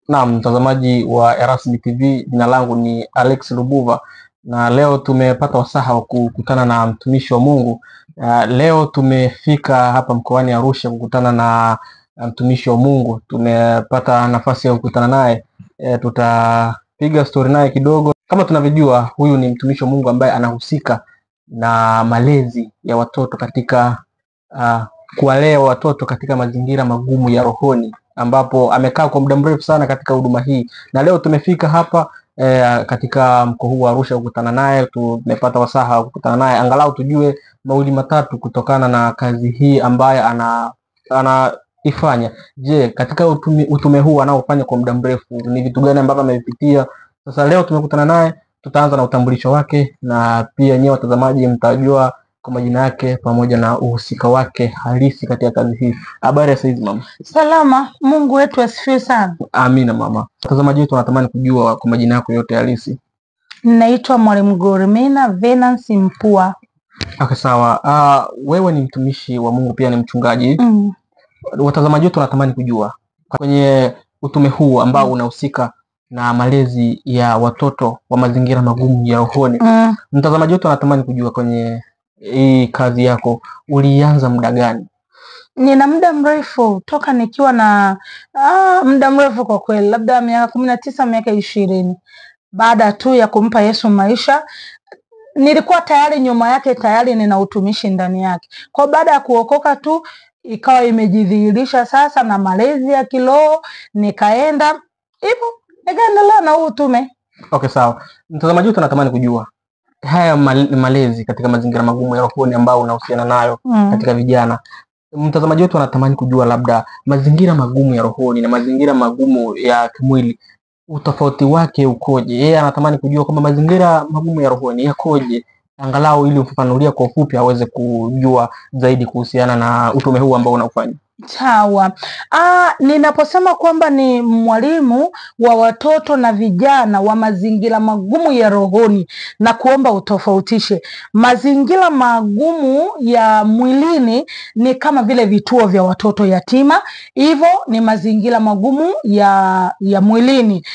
Naam, mtazamaji wa Erasmi TV, jina langu ni Alex Lubuva na leo tumepata wasaha wa kukutana na mtumishi wa Mungu. Leo tumefika hapa mkoani Arusha kukutana na mtumishi wa Mungu. Tumepata nafasi ya kukutana naye. Tutapiga story naye kidogo. Kama tunavyojua, huyu ni mtumishi wa Mungu ambaye anahusika na malezi ya watoto katika kuwalea watoto katika mazingira magumu ya rohoni, ambapo amekaa kwa muda mrefu sana katika huduma hii, na leo tumefika hapa katika mkoa huu wa Arusha kukutana naye. Tumepata wasaha kukutana naye angalau tujue mawili matatu kutokana na kazi hii ambayo anaifanya. Je, katika utume huu anaofanya kwa muda mrefu ni vitu gani ambavyo amevipitia? Sasa leo tumekutana naye, tutaanza na utambulisho wake na pia nyewe watazamaji mtajua kwa majina yake pamoja na uhusika wake halisi katika kazi hii. Habari ya saizi mama? Salama, Mungu wetu asifiwe sana. Amina mama. Watazamaji wetu wanatamani kujua kwa majina yako yote halisi. Ninaitwa Mwalimu Gormina Venance Mpua. Okay, sawa. Wewe ni mtumishi wa Mungu pia ni mchungaji. Watazamaji wetu wanatamani kujua kwenye utume huu ambao unahusika na malezi ya watoto wa mazingira magumu ya rohoni. Mtazamaji wetu anatamani kujua kwenye hii kazi yako ulianza muda gani? Nina muda mrefu toka nikiwa na muda mrefu kwa kweli, labda miaka 19 miaka 20. Baada tu ya kumpa Yesu maisha, nilikuwa tayari nyuma yake, tayari nina utumishi ndani yake. Kwa baada ya kuokoka tu ikawa imejidhihirisha sasa na malezi ya kiroho, nikaenda hivyo nikaendelea na utume. Okay, sawa. Mtazamaji wetu anatamani kujua haya malezi katika mazingira magumu ya rohoni ambao unahusiana nayo katika vijana. Mtazamaji wetu anatamani kujua labda mazingira magumu ya rohoni na mazingira magumu ya kimwili, utofauti wake ukoje? Yeye anatamani kujua kwamba mazingira magumu ya rohoni yakoje, angalau ili ufafanulia kwa ufupi aweze kujua zaidi kuhusiana na utume huu ambao unaufanya. Sawa. Ninaposema kwamba ni mwalimu wa watoto na vijana wa mazingira magumu ya rohoni, na kuomba utofautishe. Mazingira magumu ya mwilini ni kama vile vituo vya watoto yatima, hivyo ni mazingira magumu ya mwilini.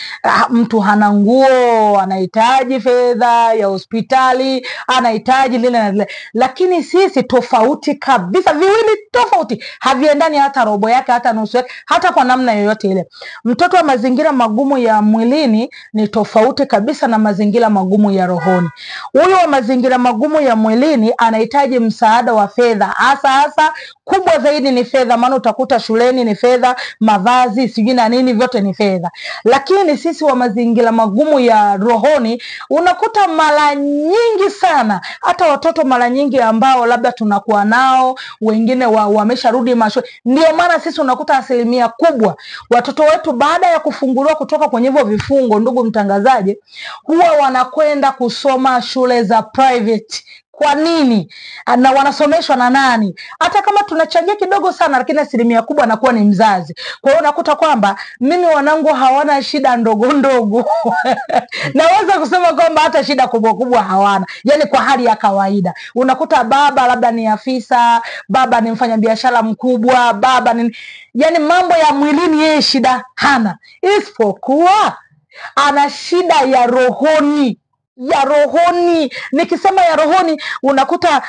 Mtu hana nguo, anahitaji fedha ya hospitali, anahitaji lile na lile. Lakini sisi tofauti kabisa, viwili tofauti, haviendani hata robo yake, hata nusu yake, hata kwa namna yoyote ile. Mtoto wa mazingira magumu ya mwilini ni tofauti kabisa na mazingira magumu ya rohoni. Huyo wa mazingira magumu ya mwilini anahitaji msaada wa fedha, hasa kubwa zaidi ni fedha, maana utakuta shuleni ni fedha, mavazi sijui na nini, vyote ni fedha. Lakini sisi wa mazingira magumu ya rohoni unakuta mara nyingi sana, hata watoto mara nyingi ambao labda tunakuwa nao wengine wamesharudi mashule. Ndio maana sisi unakuta asilimia kubwa watoto wetu baada ya kufunguliwa kutoka kwenye hivyo vifungo, ndugu mtangazaji, huwa wanakwenda kusoma shule za private. Kwa nini? Na wanasomeshwa na nani? Hata kama tunachangia kidogo sana, lakini asilimia kubwa anakuwa ni mzazi. Kwa hiyo unakuta kwamba mimi wanangu hawana shida ndogo ndogo naweza kusema kwamba hata shida kubwa kubwa hawana, yani kwa hali ya kawaida. Unakuta baba labda ni afisa, baba ni mfanyabiashara mkubwa, baba ni yani mambo ya mwilini yeye shida hana, isipokuwa ana shida ya rohoni. Nikisema ya rohoni, unakuta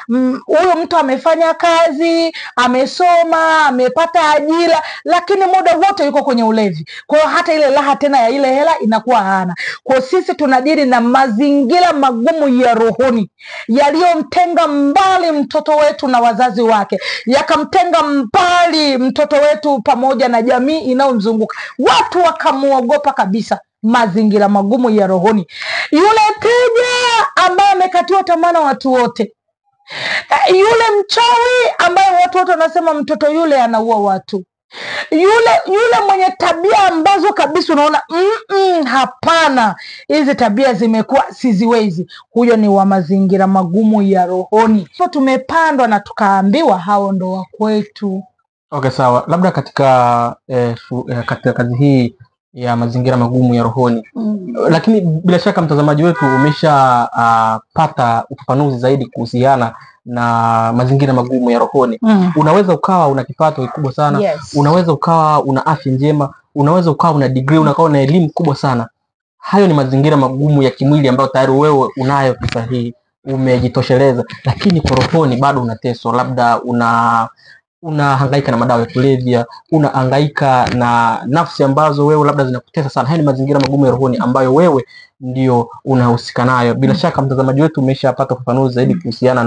huyo mtu amefanya kazi, amesoma, amepata ajira, lakini muda wote yuko kwenye ulevi. Kwa hiyo hata ile raha tena ya ile hela inakuwa hana. Kwa sisi tunadili na mazingira magumu ya rohoni yaliyomtenga mbali mtoto wetu na wazazi wake, yakamtenga mbali mtoto wetu pamoja na jamii inayomzunguka, watu wakamuogopa kabisa. Mazingira magumu ya rohoni. Yule teja ambaye amekatiwa tamaa na watu wote, yule mchawi ambaye watu wote wanasema mtoto yule anaua watu, yule mwenye tabia ambazo kabisa unaona hapana, hizi tabia zimekuwa siziwezi, huyo ni wa mazingira magumu ya rohoni. So tumepandwa na tukaambiwa hao ndo wa kwetu. Okay, sawa. Labda katika kazi hii ya mazingira magumu ya rohoni. Lakini bila shaka mtazamaji wetu umesha pata ufafanuzi zaidi kuhusiana na mazingira magumu ya rohoni. Unaweza ukawa una kipato kikubwa sana, unaweza ukawa una afya njema, unaweza ukawa una degree, unakuwa na elimu kubwa sana. Hayo ni mazingira magumu ya kimwili ambayo tayari wewe unayo kisahihi, umejitosheleza, lakini kwa rohoni bado unateswa. Labda unahangaika na madawa ya kulevya, unahangaika na nafsi ambazo wewe labda zinakutesa sana. Haya ni mazingira magumu ya rohoni ambayo wewe ndio unahusika nayo. Bila shaka mtazamaji wetu umeshapata ufafanuzi zaidi kuhusiana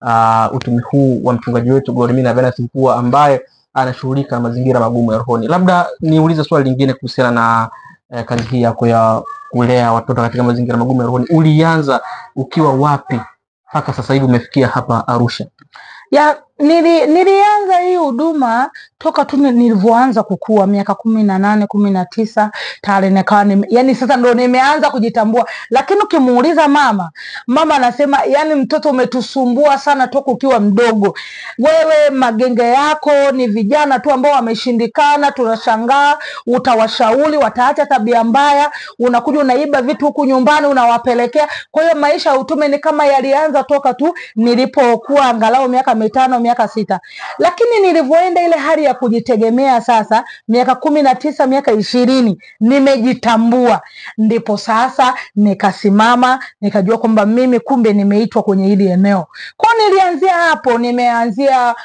na utume huu wa mchungaji wetu Glorimina Venance Mpua ambaye anashughulika na mazingira magumu ya rohoni. Labda niulize swali lingine kuhusiana na kazi hii yako ya kulea watoto katika mazingira magumu ya rohoni. Ulianza ukiwa wapi mpaka sasa hivi umefikia hapa Arusha? Nilianza hii huduma toka tu nilivyoanza kukua miaka 18, 19 tayari nikawa yani sasa ndo nimeanza kujitambua. Lakini ukimuuliza mama anasema yani mtoto umetusumbua sana toka ukiwa mdogo. Wewe magenge yako ni vijana tu ambao wameshindikana, tunashangaa utawashauri wataacha tabia mbaya, unakuja unaiba vitu huku nyumbani unawapelekea. Kwa hiyo maisha ya utume ni kama yalianza toka tu nilipokuwa angalau miaka 5, miaka 6. Lakini nilivyoenda ile hali ya kujitegemea sasa miaka 19, miaka 20 nimejitambua, ndipo sasa nikasimama nikajua kwamba mimi kumbe nimeitwa kwenye hili eneo. Kwa nilianzia hapo, nimeanzia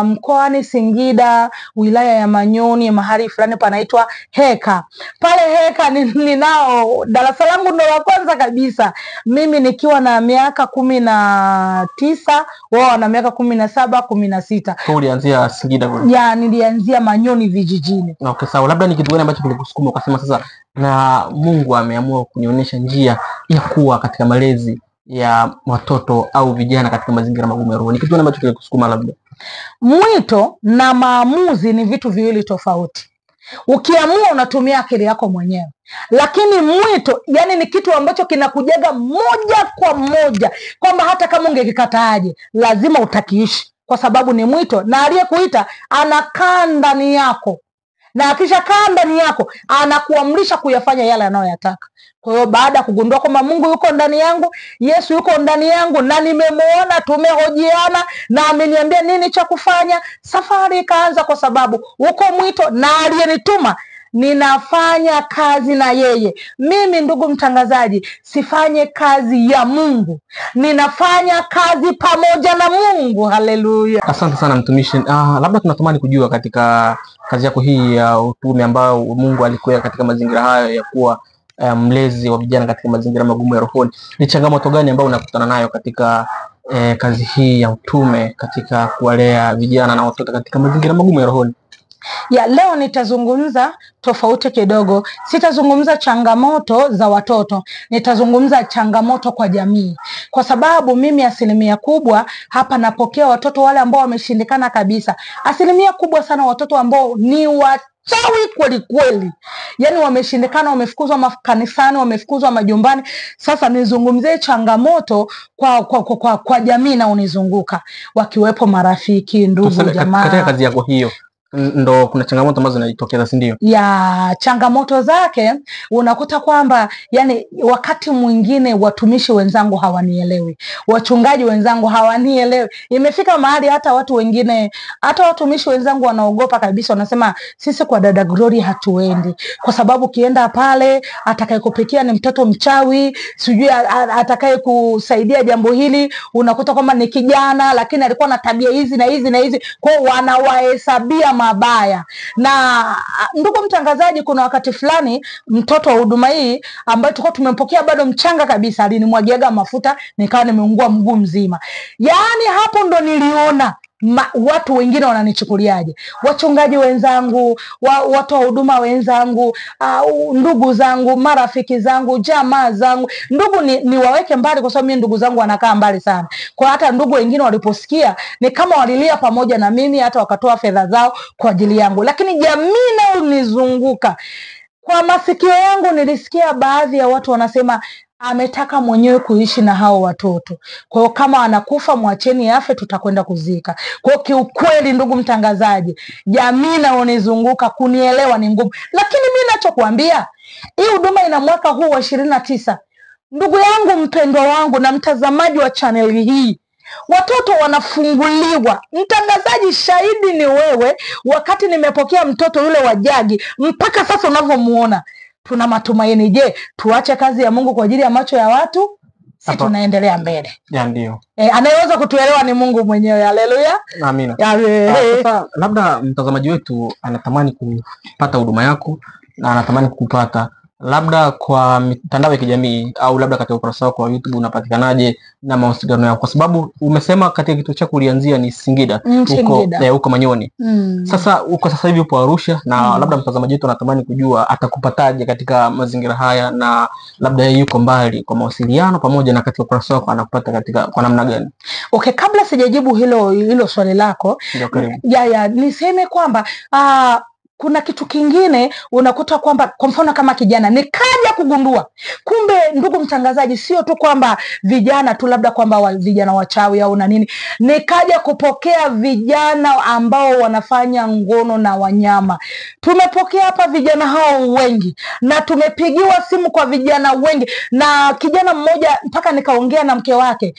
mkoani Singida, wilaya ya Manyoni, mahali fulani panaitwa Heka. Pale Heka ninao darasa langu ndo la kwanza kabisa, mimi nikiwa na miaka 19, wao na miaka 17, 16. Kwa ulianzia Singida kule? Ya, nilianzia Manyoni vijijini. Okay, sawa. Labda ni kitu gani ambacho kilikusukuma ukasema sasa na Mungu ameamua kunionyesha njia ya kuwa katika malezi ya watoto au vijana katika mazingira magumu ya roho? Ni kitu gani ambacho kilikusukuma? Labda mwito na maamuzi ni vitu viwili tofauti. Ukiamua unatumia akili yako mwenyewe, lakini mwito yani ni kitu ambacho kinakujaga moja kwa moja, kwamba hata kama ungekikataaje lazima utakiishi, kwa sababu ni mwito, na aliyekuita anakaa ndani yako, na akishakaa ndani yako anakuamrisha kuyafanya yale anayoyataka. Kwa hiyo baada ya kugundua kwamba Mungu yuko ndani yangu, Yesu yuko ndani yangu, na nimemuona, tumehojiana na ameniambia nini cha kufanya, safari ikaanza, kwa sababu uko mwito na aliyenituma ninafanya kazi na yeye. Mimi ndugu mtangazaji, sifanye kazi ya Mungu, ninafanya kazi pamoja na Mungu. Haleluya. Asante sana mtumishi. Labda tunatamani kujua katika kazi yako hii ya utume ambao Mungu alikuweka katika mazingira hayo ya kuwa mlezi wa vijana katika mazingira magumu ya rohoni, ni changamoto gani ambayo unakutana nayo katika kazi hii ya utume katika kuwalea vijana na watoto katika mazingira magumu ya rohoni? Leo nitazungumza tofauti kidogo. Sitazungumza changamoto za watoto, nitazungumza changamoto kwa jamii, kwa sababu mimi asilimia kubwa hapa napokea watoto wale ambao wameshindikana kabisa. Asilimia kubwa sana watoto ambao ni wachawi kweli kweli, yani wameshindikana, wamefukuzwa makanisani, wamefukuzwa majumbani. Sasa nizungumzie changamoto kwa jamii na unizunguka, wakiwepo marafiki, ndugu, jamaa. Katika kazi yako hiyo ndo kuna changamoto ambazo zinajitokeza, si ndio? Changamoto zake unakuta kwamba yani wakati mwingine watumishi wenzangu hawanielewi, wachungaji wenzangu hawanielewi. Imefika mahali hata watu wengine, hata watumishi wenzangu wanaogopa kabisa, wanasema sisi kwa dada Glory hatuendi, kwa sababu kienda pale atakayekupikia ni mtoto mchawi, sijui atakaye kusaidia jambo hili unakuta kwamba ni kijana lakini alikuwa na tabia hizi na hizi na hizi, kwa wanawahesabia mabaya. Na ndugu mtangazaji, kuna wakati fulani mtoto wa huduma hii ambaye tulikuwa tumempokea bado mchanga kabisa, alinimwagiaga mafuta nikawa nimeungua mguu mzima. Yani hapo ndo niliona watu wengine wananichukuliaje, wachungaji wenzangu, watu wa huduma wenzangu, ndugu zangu, marafiki zangu, jamaa zangu. Ndugu ni waweke mbali, kwa sababu mimi ndugu zangu wanakaa mbali sana. Kwa hata ndugu wengine waliposikia ni kama walilia pamoja na mimi, hata wakatoa fedha zao kwa ajili yangu. Lakini jamii nayo nizunguka, kwa masikio yangu nilisikia baadhi ya watu wanasema ametaka mwenyewe kuishi na hao watoto, kwa hiyo kama anakufa mwacheni afe, tutakwenda kuzika. Kwa hiyo kiukweli, ndugu mtangazaji, jamii naonizunguka kunielewa ni ngumu. Lakini mimi ninachokuambia, hii huduma ina mwaka huu wa 29. Ndugu yangu mpendwa wangu na mtazamaji wa channel hii, watoto wanafunguliwa. Mtangazaji, shahidi ni wewe. Wakati nimepokea mtoto yule wa jagi mpaka sasa unavyomuona, tuna matumaini. Je, tuache kazi ya Mungu kwa ajili ya macho ya watu? Si tunaendelea mbele. Ya ndio. Anayeweza kutuelewa ni Mungu mwenyewe. Haleluya. Amina. Sasa labda mtazamaji wetu anatamani kupata huduma yako na anatamani kukupata labda kwa mitandao ya kijamii au labda katika ukurasa wako wa YouTube, unapatikanaje na mawasiliano yako? Kwa sababu umesema katika kituo chako ulianzia ni Singida, huko Manyoni. Sasa uko sasa hivi upo Arusha na labda mtazamaji wetu anatamani kujua atakupataje katika mazingira haya, na labda yeye yuko mbali, kwa mawasiliano pamoja na katika ukurasa wako anakupata katika kwa namna gani? Okay, kabla sijajibu hilo swali lako, niseme kwamba kuna kitu kingine unakuta kwamba kwa mfano kama kijana nikaja kugundua kumbe, ndugu mtangazaji, sio tu kwamba vijana tu labda kwamba vijana wachawi au na nini, nikaja kupokea vijana ambao wanafanya ngono na wanyama. Tumepokea hapa vijana hao wengi na tumepigiwa simu kwa vijana wengi, na kijana mmoja mpaka nikaongea na mke wake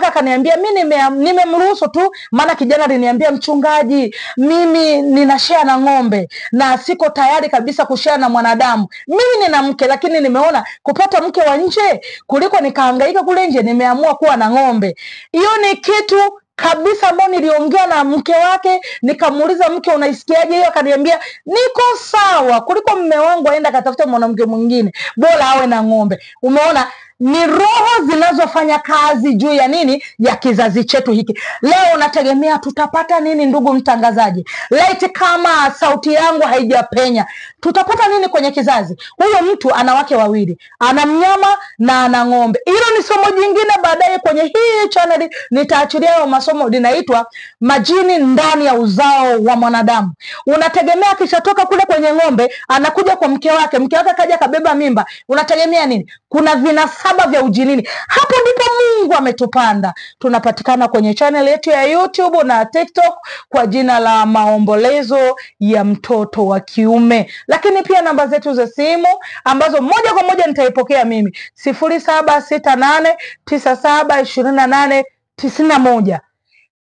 akaniambia mimi nimemruhusu tu, maana kijana aliniambia, mchungaji, mimi ninashare na ng'ombe na siko tayari kabisa kushare na mwanadamu. Mimi nina mke, lakini nimeona kupata mke wa nje kuliko nikahangaika kule nje, nimeamua kuwa na ng'ombe. Hiyo ni kitu kabisa ambao niliongea na mke wake, nikamuuliza, mke, unaisikiaje hiyo? Akaniambia niko sawa, kuliko mume wangu aenda katafuta mwanamke mwingine, bora awe na ng'ombe. Umeona, ni roho zinazofanya kazi juu ya nini, ya kizazi chetu hiki. Leo nategemea tutapata nini, ndugu mtangazaji? Laiti kama sauti yangu haijapenya, tutapata nini kwenye kizazi? Huyo mtu ana wake wawili, ana mnyama na ana ng'ombe. Hilo ni somo jingine, baadaye kwenye hii channel nitaachilia hayo masomo, linaitwa majini ndani ya uzao wa mwanadamu. Unategemea kishatoka kule kwenye ng'ombe anakuja kwa mke wake kaja kabeba mimba, unategemea nini? Kuna vinasaba vya ujinini. Hapo ndipo Mungu ametupanda. Tunapatikana kwenye channel yetu ya YouTube na TikTok kwa jina la Maombolezo ya Mtoto wa Kiume, lakini pia namba zetu za simu ambazo moja kwa moja nitaipokea mimi 0768972891.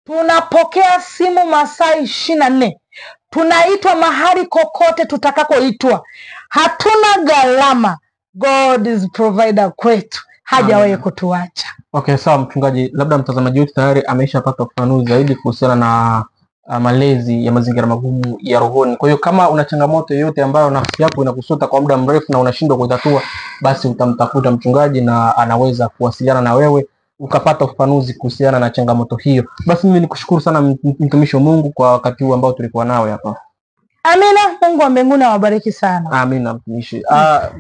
Tunapokea simu masaa 24. Tunaitwa mahali kokote tutakakoitwa, hatuna gharama. God is provider kwetu, hajawahi kutuacha. Okay, sawa mchungaji, labda mtazamaji wetu tayari ameshapata ufafanuzi zaidi kuhusiana na malezi ya mazingira magumu ya rohoni. Kwa hiyo kama una changamoto yoyote ambayo nafsi yako inakusuta kwa muda mrefu na unashindwa kutatua, basi utamtafuta mchungaji na anaweza kuwasiliana na wewe ukapata ufafanuzi kuhusiana na changamoto hiyo. Basi mimi nikushukuru sana mtumishi wa Mungu kwa wakati huu ambao tulikuwa nawe hapa. Amina. Mungu wa mbinguni awabariki sana. Amina mtumishi.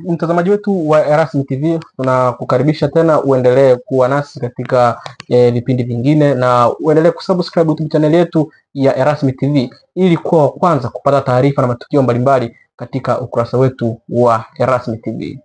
Mtazamaji wetu wa Erasmi TV, tunakukaribisha tena uendelee kuwa nasi katika vipindi vingine, na uendelee kusubscribe YouTube channel yetu ya Erasmi TV ili kuwa wa kwanza kupata taarifa na matukio mbalimbali katika ukurasa wetu wa Erasmi TV.